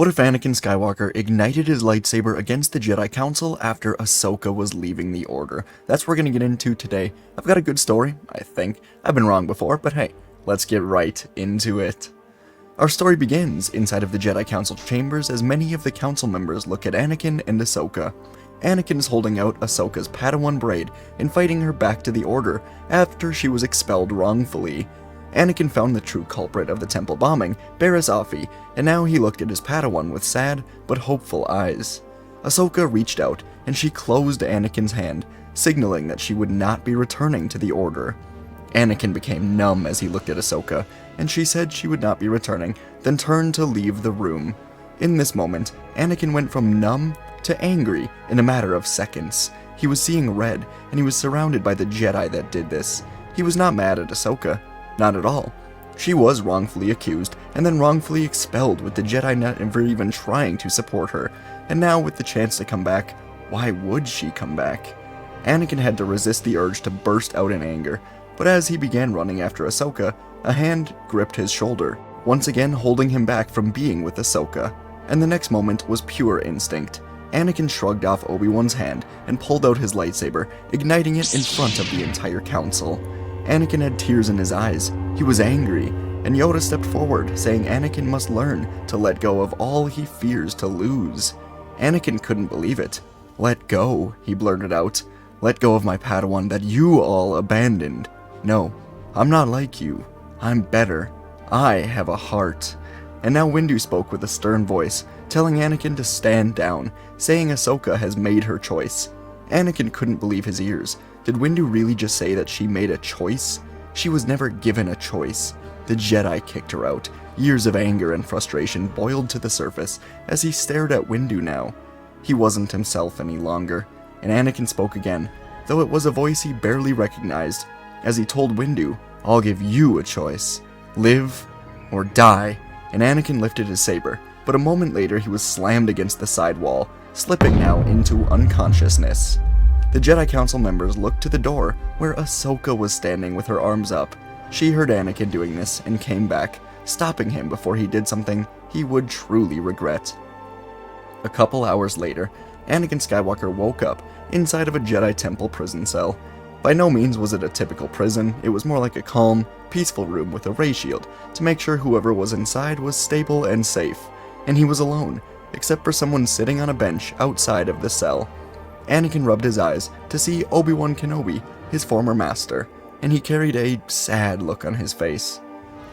What if Anakin Skywalker ignited his lightsaber against the Jedi Council after Ahsoka was leaving the Order? That's what we're going to get into today. I've got a good story, I think. I've been wrong before, but hey, let's get right into it. Our story begins inside of the Jedi Council chambers as many of the council members look at Anakin and Ahsoka. Anakin is holding out Ahsoka's Padawan braid and fighting her back to the Order after she was expelled wrongfully. Anakin found the true culprit of the temple bombing, Barriss Offee, and now he looked at his Padawan with sad but hopeful eyes. Ahsoka reached out and she closed Anakin's hand, signaling that she would not be returning to the Order. Anakin became numb as he looked at Ahsoka, and she said she would not be returning, then turned to leave the room. In this moment, Anakin went from numb to angry in a matter of seconds. He was seeing red, and he was surrounded by the Jedi that did this. He was not mad at Ahsoka. Not at all. She was wrongfully accused, and then wrongfully expelled with the Jedi never even trying to support her, and now with the chance to come back, why would she come back? Anakin had to resist the urge to burst out in anger, but as he began running after Ahsoka, a hand gripped his shoulder, once again holding him back from being with Ahsoka, and the next moment was pure instinct. Anakin shrugged off Obi-Wan's hand and pulled out his lightsaber, igniting it in front of the entire council. Anakin had tears in his eyes. He was angry, and Yoda stepped forward, saying Anakin must learn to let go of all he fears to lose. Anakin couldn't believe it. "Let go," he blurted out. "Let go of my Padawan that you all abandoned. No, I'm not like you. I'm better. I have a heart." And now Windu spoke with a stern voice, telling Anakin to stand down, saying Ahsoka has made her choice. Anakin couldn't believe his ears. Did Windu really just say that she made a choice? She was never given a choice. The Jedi kicked her out. Years of anger and frustration boiled to the surface as he stared at Windu now. He wasn't himself any longer, and Anakin spoke again, though it was a voice he barely recognized, as he told Windu, "I'll give you a choice. Live or die." And Anakin lifted his saber, but a moment later he was slammed against the side wall, slipping now into unconsciousness. The Jedi Council members looked to the door, where Ahsoka was standing with her arms up. She heard Anakin doing this and came back, stopping him before he did something he would truly regret. A couple hours later, Anakin Skywalker woke up inside of a Jedi Temple prison cell. By no means was it a typical prison, it was more like a calm, peaceful room with a ray shield to make sure whoever was inside was stable and safe. And he was alone, except for someone sitting on a bench outside of the cell. Anakin rubbed his eyes to see Obi-Wan Kenobi, his former master, and he carried a sad look on his face.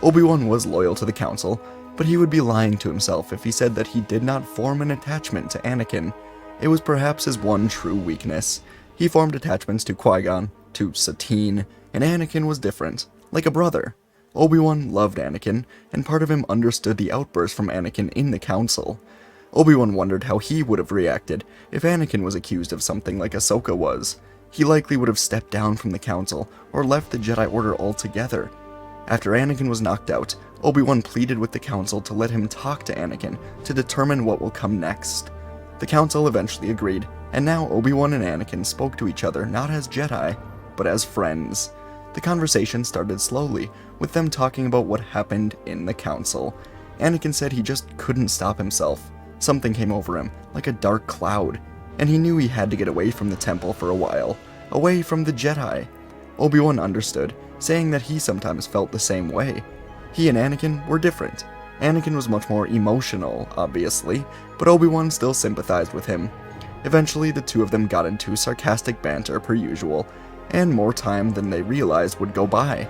Obi-Wan was loyal to the Council, but he would be lying to himself if he said that he did not form an attachment to Anakin. It was perhaps his one true weakness. He formed attachments to Qui-Gon, to Satine, and Anakin was different, like a brother. Obi-Wan loved Anakin, and part of him understood the outburst from Anakin in the Council. Obi-Wan wondered how he would have reacted if Anakin was accused of something like Ahsoka was. He likely would have stepped down from the Council, or left the Jedi Order altogether. After Anakin was knocked out, Obi-Wan pleaded with the Council to let him talk to Anakin to determine what will come next. The Council eventually agreed, and now Obi-Wan and Anakin spoke to each other not as Jedi, but as friends. The conversation started slowly, with them talking about what happened in the Council. Anakin said he just couldn't stop himself. Something came over him, like a dark cloud, and he knew he had to get away from the temple for a while, away from the Jedi. Obi-Wan understood, saying that he sometimes felt the same way. He and Anakin were different. Anakin was much more emotional, obviously, but Obi-Wan still sympathized with him. Eventually, the two of them got into sarcastic banter per usual, and more time than they realized would go by.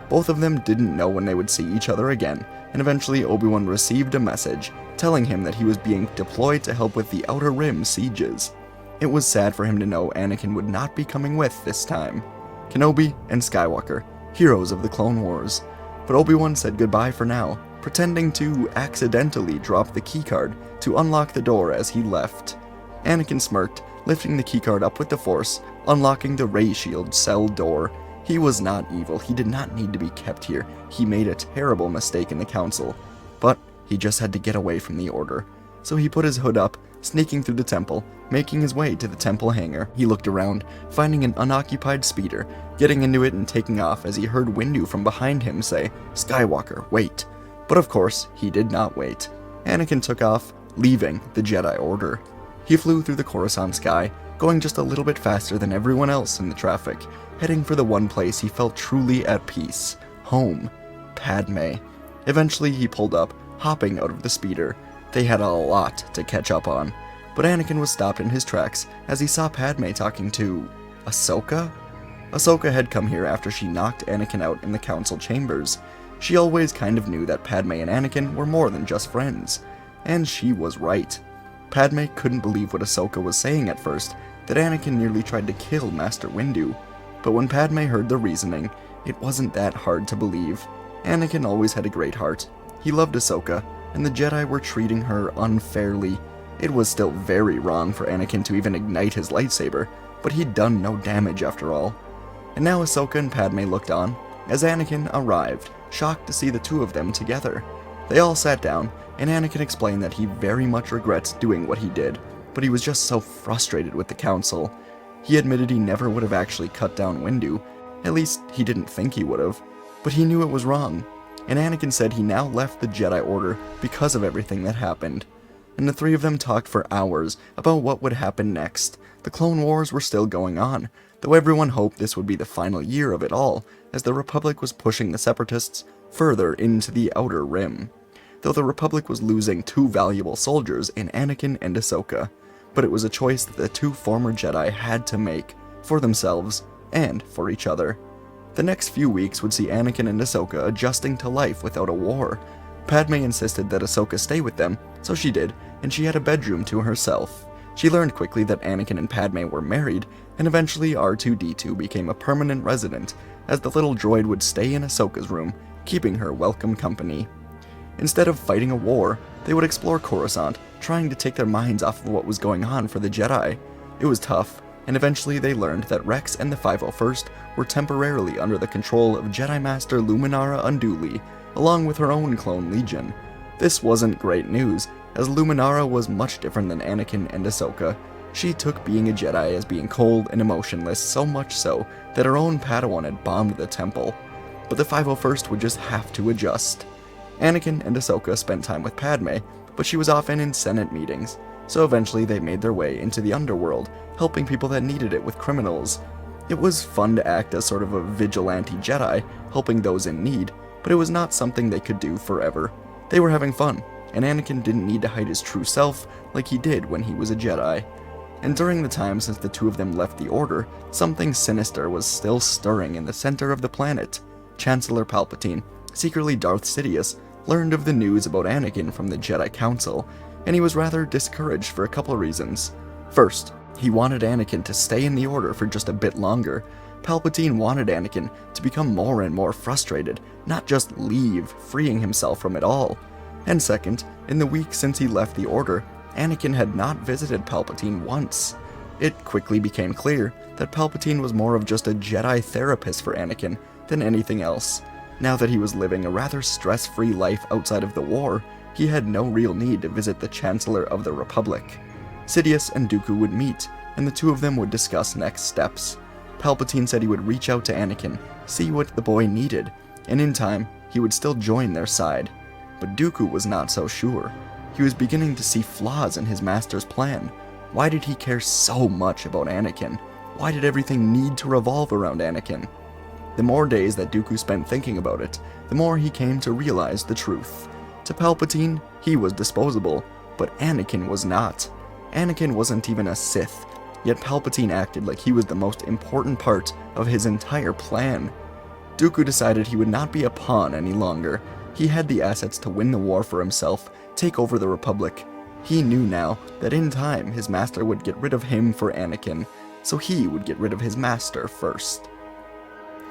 Both of them didn't know when they would see each other again, and eventually Obi-Wan received a message telling him that he was being deployed to help with the Outer Rim sieges. It was sad for him to know Anakin would not be coming with this time. Kenobi and Skywalker, heroes of the Clone Wars. But Obi-Wan said goodbye for now, pretending to accidentally drop the keycard to unlock the door as he left. Anakin smirked, lifting the keycard up with the Force, unlocking the ray shield cell door. He was not evil, he did not need to be kept here. He made a terrible mistake in the Council, but he just had to get away from the Order. So he put his hood up, sneaking through the temple, making his way to the temple hangar. He looked around, finding an unoccupied speeder, getting into it and taking off as he heard Windu from behind him say, "Skywalker, wait." But of course, he did not wait. Anakin took off, leaving the Jedi Order. He flew through the Coruscant sky, going just a little bit faster than everyone else in the traffic, heading for the one place he felt truly at peace, home, Padme. Eventually he pulled up, hopping out of the speeder. They had a lot to catch up on, but Anakin was stopped in his tracks as he saw Padme talking to Ahsoka? Ahsoka had come here after she knocked Anakin out in the council chambers. She always kind of knew that Padme and Anakin were more than just friends. And she was right. Padme couldn't believe what Ahsoka was saying at first, that Anakin nearly tried to kill Master Windu. But when Padme heard the reasoning, it wasn't that hard to believe. Anakin always had a great heart. He loved Ahsoka, and the Jedi were treating her unfairly. It was still very wrong for Anakin to even ignite his lightsaber, but he'd done no damage after all. And now Ahsoka and Padme looked on, as Anakin arrived, shocked to see the two of them together. They all sat down, and Anakin explained that he very much regrets doing what he did, but he was just so frustrated with the Council. He admitted he never would have actually cut down Windu, at least he didn't think he would have, but he knew it was wrong, and Anakin said he now left the Jedi Order because of everything that happened. And the three of them talked for hours about what would happen next. The Clone Wars were still going on, though everyone hoped this would be the final year of it all, as the Republic was pushing the Separatists further into the Outer Rim. Though the Republic was losing two valuable soldiers in Anakin and Ahsoka, but it was a choice that the two former Jedi had to make, for themselves and for each other. The next few weeks would see Anakin and Ahsoka adjusting to life without a war. Padme insisted that Ahsoka stay with them, so she did, and she had a bedroom to herself. She learned quickly that Anakin and Padme were married, and eventually R2-D2 became a permanent resident, as the little droid would stay in Ahsoka's room, keeping her welcome company. Instead of fighting a war, they would explore Coruscant, trying to take their minds off of what was going on for the Jedi. It was tough, and eventually they learned that Rex and the 501st were temporarily under the control of Jedi Master Luminara Unduli, along with her own clone legion. This wasn't great news, as Luminara was much different than Anakin and Ahsoka. She took being a Jedi as being cold and emotionless, so much so that her own Padawan had bombed the temple. But the 501st would just have to adjust. Anakin and Ahsoka spent time with Padme, but she was often in Senate meetings, so eventually they made their way into the underworld, helping people that needed it with criminals. It was fun to act as sort of a vigilante Jedi, helping those in need, but it was not something they could do forever. They were having fun, and Anakin didn't need to hide his true self like he did when he was a Jedi. And during the time since the two of them left the Order, something sinister was still stirring in the center of the planet. Chancellor Palpatine, secretly Darth Sidious, learned of the news about Anakin from the Jedi Council, and he was rather discouraged for a couple reasons. First, he wanted Anakin to stay in the Order for just a bit longer. Palpatine wanted Anakin to become more and more frustrated, not just leave, freeing himself from it all. And second, in the week since he left the Order, Anakin had not visited Palpatine once. It quickly became clear that Palpatine was more of just a Jedi therapist for Anakin than anything else. Now that he was living a rather stress-free life outside of the war, he had no real need to visit the Chancellor of the Republic. Sidious and Dooku would meet, and the two of them would discuss next steps. Palpatine said he would reach out to Anakin, see what the boy needed, and in time, he would still join their side. But Dooku was not so sure. He was beginning to see flaws in his master's plan. Why did he care so much about Anakin? Why did everything need to revolve around Anakin? The more days that Dooku spent thinking about it, the more he came to realize the truth. To Palpatine, he was disposable, but Anakin was not. Anakin wasn't even a Sith, yet Palpatine acted like he was the most important part of his entire plan. Dooku decided he would not be a pawn any longer. He had the assets to win the war for himself, take over the Republic. He knew now that in time his master would get rid of him for Anakin, so he would get rid of his master first.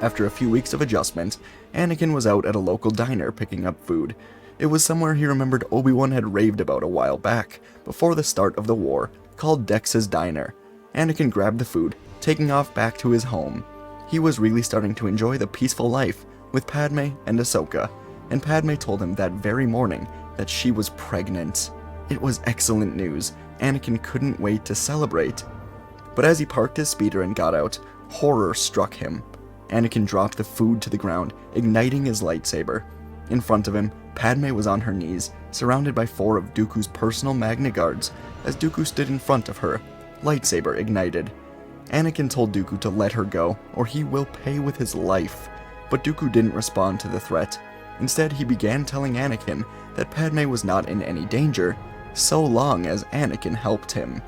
After a few weeks of adjustment, Anakin was out at a local diner picking up food. It was somewhere he remembered Obi-Wan had raved about a while back, before the start of the war, called Dex's Diner. Anakin grabbed the food, taking off back to his home. He was really starting to enjoy the peaceful life with Padme and Ahsoka, and Padme told him that very morning that she was pregnant. It was excellent news. Anakin couldn't wait to celebrate. But as he parked his speeder and got out, horror struck him. Anakin dropped the food to the ground, igniting his lightsaber. In front of him, Padme was on her knees, surrounded by 4 of Dooku's personal Magna Guards, as Dooku stood in front of her, lightsaber ignited. Anakin told Dooku to let her go, or he will pay with his life, but Dooku didn't respond to the threat. Instead, he began telling Anakin that Padme was not in any danger, so long as Anakin helped him.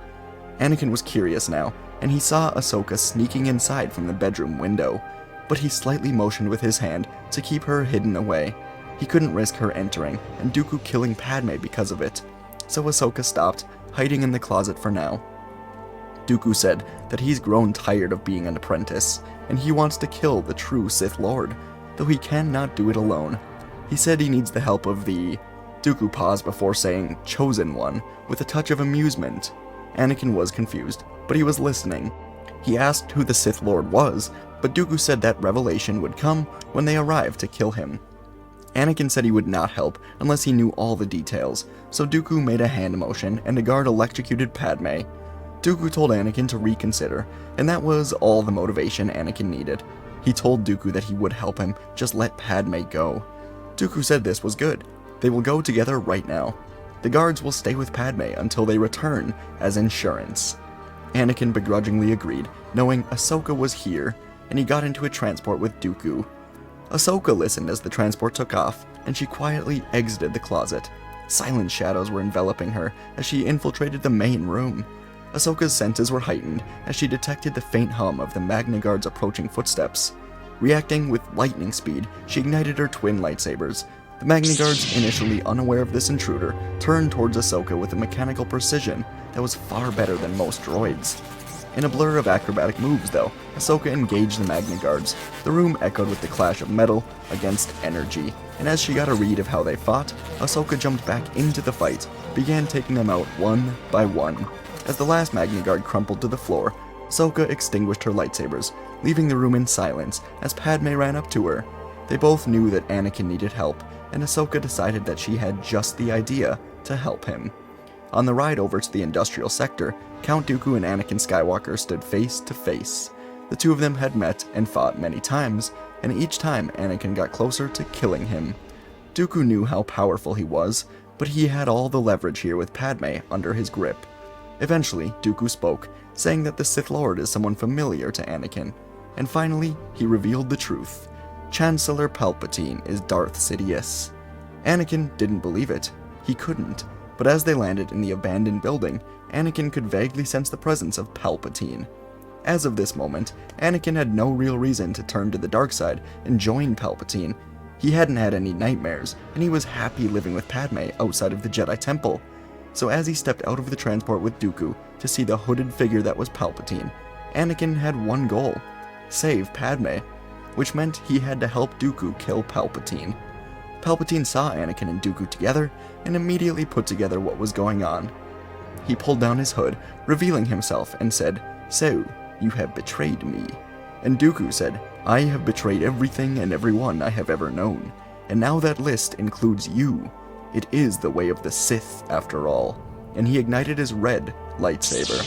Anakin was curious now, and he saw Ahsoka sneaking inside from the bedroom window, but he slightly motioned with his hand to keep her hidden away. He couldn't risk her entering, and Dooku killing Padme because of it, so Ahsoka stopped, hiding in the closet for now. Dooku said that he's grown tired of being an apprentice, and he wants to kill the true Sith Lord, though he cannot do it alone. He said he needs the help of the... Dooku paused before saying Chosen One, with a touch of amusement. Anakin was confused, but he was listening. He asked who the Sith Lord was, but Dooku said that revelation would come when they arrived to kill him. Anakin said he would not help unless he knew all the details, so Dooku made a hand motion and a guard electrocuted Padme. Dooku told Anakin to reconsider, and that was all the motivation Anakin needed. He told Dooku that he would help him, just let Padme go. Dooku said this was good. They will go together right now. The guards will stay with Padme until they return as insurance. Anakin begrudgingly agreed, knowing Ahsoka was here, and he got into a transport with Dooku. Ahsoka listened as the transport took off, and she quietly exited the closet. Silent shadows were enveloping her as she infiltrated the main room. Ahsoka's senses were heightened as she detected the faint hum of the Magna Guard's approaching footsteps. Reacting with lightning speed, she ignited her twin lightsabers. The Magna Guards, initially unaware of this intruder, turned towards Ahsoka with a mechanical precision that was far better than most droids. In a blur of acrobatic moves, though, Ahsoka engaged the Magna Guards. The room echoed with the clash of metal against energy, and as she got a read of how they fought, Ahsoka jumped back into the fight, began taking them out one by one. As the last Magna Guard crumpled to the floor, Ahsoka extinguished her lightsabers, leaving the room in silence as Padme ran up to her. They both knew that Anakin needed help, and Ahsoka decided that she had just the idea to help him. On the ride over to the industrial sector, Count Dooku and Anakin Skywalker stood face to face. The two of them had met and fought many times, and each time Anakin got closer to killing him. Dooku knew how powerful he was, but he had all the leverage here with Padme under his grip. Eventually, Dooku spoke, saying that the Sith Lord is someone familiar to Anakin, and finally, he revealed the truth. Chancellor Palpatine is Darth Sidious. Anakin didn't believe it. He couldn't, but as they landed in the abandoned building, Anakin could vaguely sense the presence of Palpatine. As of this moment, Anakin had no real reason to turn to the dark side and join Palpatine. He hadn't had any nightmares, and he was happy living with Padme outside of the Jedi Temple. So as he stepped out of the transport with Dooku to see the hooded figure that was Palpatine, Anakin had one goal: save Padme, which meant he had to help Dooku kill Palpatine. Palpatine saw Anakin and Dooku together and immediately put together what was going on. He pulled down his hood, revealing himself, and said, "So, you have betrayed me." And Dooku said, "I have betrayed everything and everyone I have ever known, and now that list includes you. It is the way of the Sith, after all." And he ignited his red lightsaber.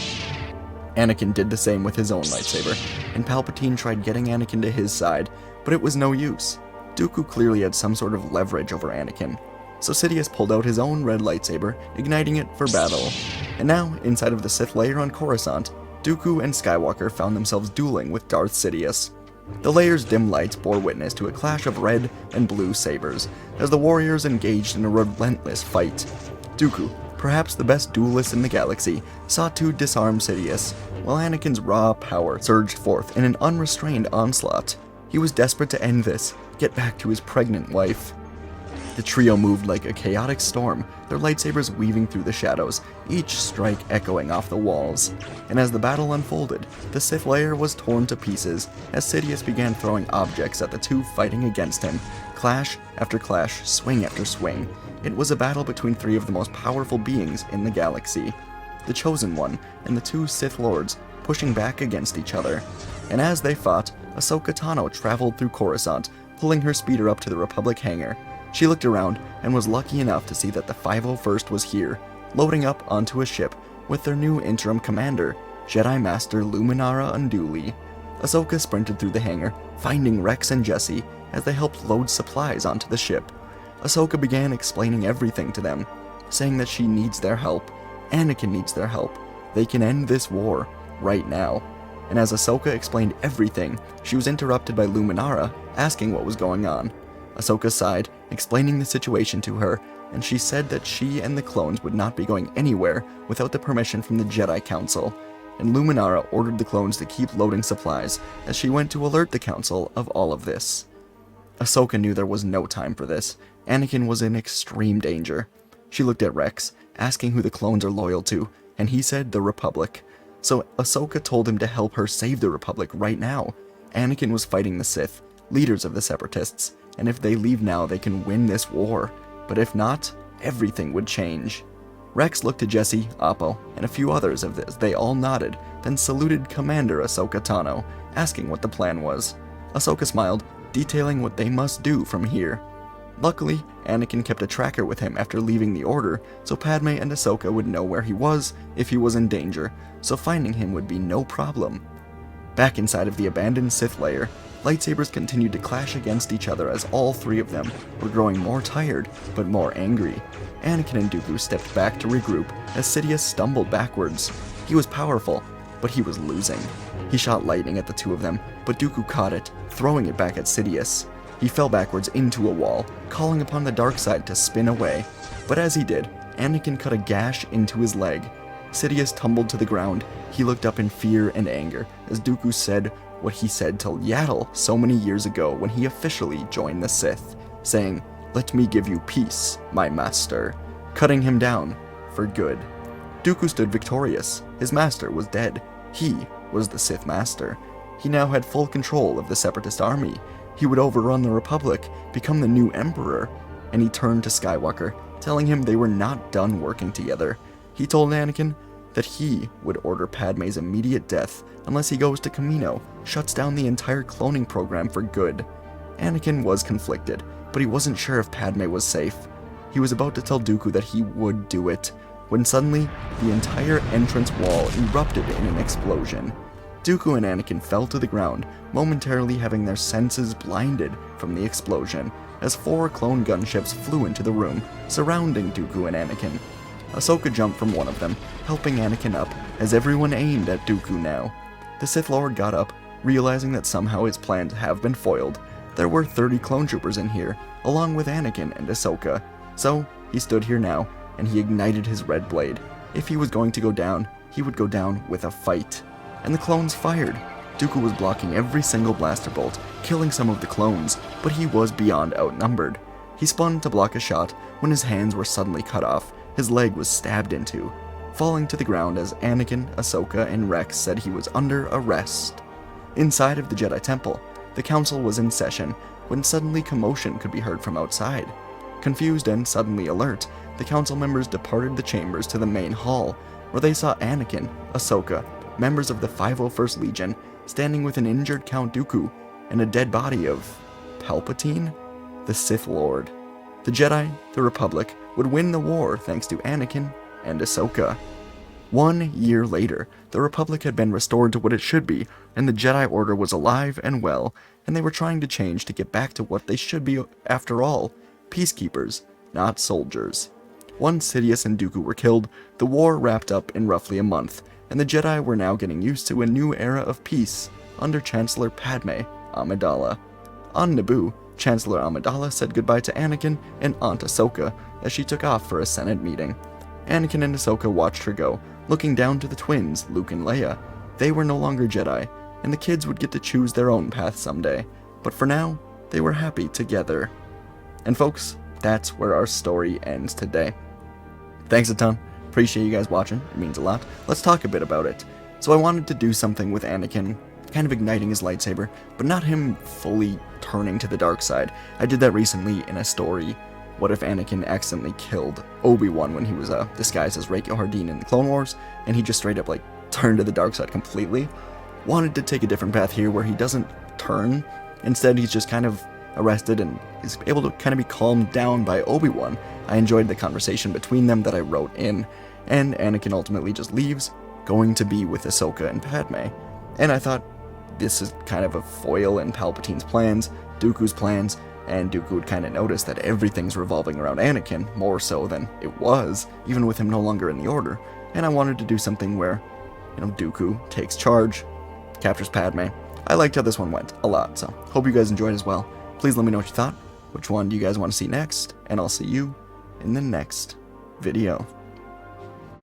Anakin did the same with his own lightsaber, and Palpatine tried getting Anakin to his side, but it was no use. Dooku clearly had some sort of leverage over Anakin, so Sidious pulled out his own red lightsaber, igniting it for battle. And now, inside of the Sith lair on Coruscant, Dooku and Skywalker found themselves dueling with Darth Sidious. The lair's dim lights bore witness to a clash of red and blue sabers, as the warriors engaged in a relentless fight. Dooku, perhaps the best duelist in the galaxy, sought to disarm Sidious, while Anakin's raw power surged forth in an unrestrained onslaught. He was desperate to end this, get back to his pregnant wife. The trio moved like a chaotic storm, their lightsabers weaving through the shadows, each strike echoing off the walls. And as the battle unfolded, the Sith lair was torn to pieces as Sidious began throwing objects at the two fighting against him. Clash after clash, swing after swing. It was a battle between three of the most powerful beings in the galaxy. The Chosen One and the two Sith Lords pushing back against each other. And as they fought, Ahsoka Tano traveled through Coruscant, pulling her speeder up to the Republic hangar. She looked around and was lucky enough to see that the 501st was here, loading up onto a ship with their new interim commander, Jedi Master Luminara Unduli. Ahsoka sprinted through the hangar, finding Rex and Jesse as they helped load supplies onto the ship. Ahsoka began explaining everything to them, saying that she needs their help, Anakin needs their help, they can end this war, right now. And as Ahsoka explained everything, she was interrupted by Luminara, asking what was going on. Ahsoka sighed, explaining the situation to her, and she said that she and the clones would not be going anywhere without the permission from the Jedi Council, and Luminara ordered the clones to keep loading supplies as she went to alert the Council of all of this. Ahsoka knew there was no time for this. Anakin was in extreme danger. She looked at Rex, asking who the clones are loyal to, and he said the Republic. So Ahsoka told him to help her save the Republic right now. Anakin was fighting the Sith, leaders of the Separatists, and if they leave now they can win this war. But if not, everything would change. Rex looked at Jesse, Oppo, and a few others of this. They all nodded, then saluted Commander Ahsoka Tano, asking what the plan was. Ahsoka smiled, detailing what they must do from here. Luckily, Anakin kept a tracker with him after leaving the Order, so Padme and Ahsoka would know where he was if he was in danger, so finding him would be no problem. Back inside of the abandoned Sith lair, lightsabers continued to clash against each other as all three of them were growing more tired, but more angry. Anakin and Dooku stepped back to regroup as Sidious stumbled backwards. He was powerful, but he was losing. He shot lightning at the two of them, but Dooku caught it, throwing it back at Sidious. He fell backwards into a wall, calling upon the dark side to spin away. But as he did, Anakin cut a gash into his leg. Sidious tumbled to the ground. He looked up in fear and anger as Dooku said what he said to Yaddle so many years ago when he officially joined the Sith, saying, "Let me give you peace, my master," cutting him down for good. Dooku stood victorious. His master was dead. He was the Sith master. He now had full control of the Separatist army. He would overrun the Republic, become the new Emperor, and he turned to Skywalker, telling him they were not done working together. He told Anakin that he would order Padme's immediate death unless he goes to Kamino, shuts down the entire cloning program for good. Anakin was conflicted, but he wasn't sure if Padme was safe. He was about to tell Dooku that he would do it, when suddenly, the entire entrance wall erupted in an explosion. Dooku and Anakin fell to the ground, momentarily having their senses blinded from the explosion, as 4 clone gunships flew into the room, surrounding Dooku and Anakin. Ahsoka jumped from one of them, helping Anakin up, as everyone aimed at Dooku now. The Sith Lord got up, realizing that somehow his plans have been foiled. There were 30 clone troopers in here, along with Anakin and Ahsoka. So, he stood here now, and he ignited his red blade. If he was going to go down, he would go down with a fight. And the clones fired. Dooku was blocking every single blaster bolt, killing some of the clones, but he was beyond outnumbered. He spun to block a shot when his hands were suddenly cut off. His leg was stabbed into, falling to the ground as Anakin, Ahsoka, and Rex said he was under arrest. Inside of the Jedi Temple, the council was in session when suddenly commotion could be heard from outside. Confused and suddenly alert, the council members departed the chambers to the main hall, where they saw Anakin, Ahsoka, members of the 501st Legion, standing with an injured Count Dooku and a dead body of Palpatine, the Sith Lord. The Jedi, the Republic, would win the war thanks to Anakin and Ahsoka. 1 year later, the Republic had been restored to what it should be, and the Jedi Order was alive and well, and they were trying to change to get back to what they should be after all, peacekeepers, not soldiers. Once Sidious and Dooku were killed, the war wrapped up in roughly a month, and the Jedi were now getting used to a new era of peace under Chancellor Padme Amidala. On Naboo, Chancellor Amidala said goodbye to Anakin and Aunt Ahsoka as she took off for a Senate meeting. Anakin and Ahsoka watched her go, looking down to the twins, Luke and Leia. They were no longer Jedi, and the kids would get to choose their own path someday, but for now, they were happy together. And folks, that's where our story ends today. Thanks a ton. Appreciate you guys watching. It means a lot. Let's talk a bit about it. So I wanted to do something with Anakin, kind of igniting his lightsaber, but not him fully turning to the dark side. I did that recently in a story. What if Anakin accidentally killed Obi-Wan when he was disguised as Reiko Hardin in the Clone Wars, and he just straight up turned to the dark side completely? Wanted to take a different path here where he doesn't turn. Instead, he's just kind of arrested and is able to kind of be calmed down by Obi-Wan. I enjoyed the conversation between them that I wrote in, and Anakin ultimately just leaves, going to be with Ahsoka and Padme. And I thought this is kind of a foil in Palpatine's plans, Dooku's plans, and Dooku would kind of notice that everything's revolving around Anakin, more so than it was, even with him no longer in the Order. And I wanted to do something where, Dooku takes charge, captures Padme. I liked how this one went a lot, so hope you guys enjoyed as well. Please let me know what you thought, which one do you guys want to see next, and I'll see you in the next video.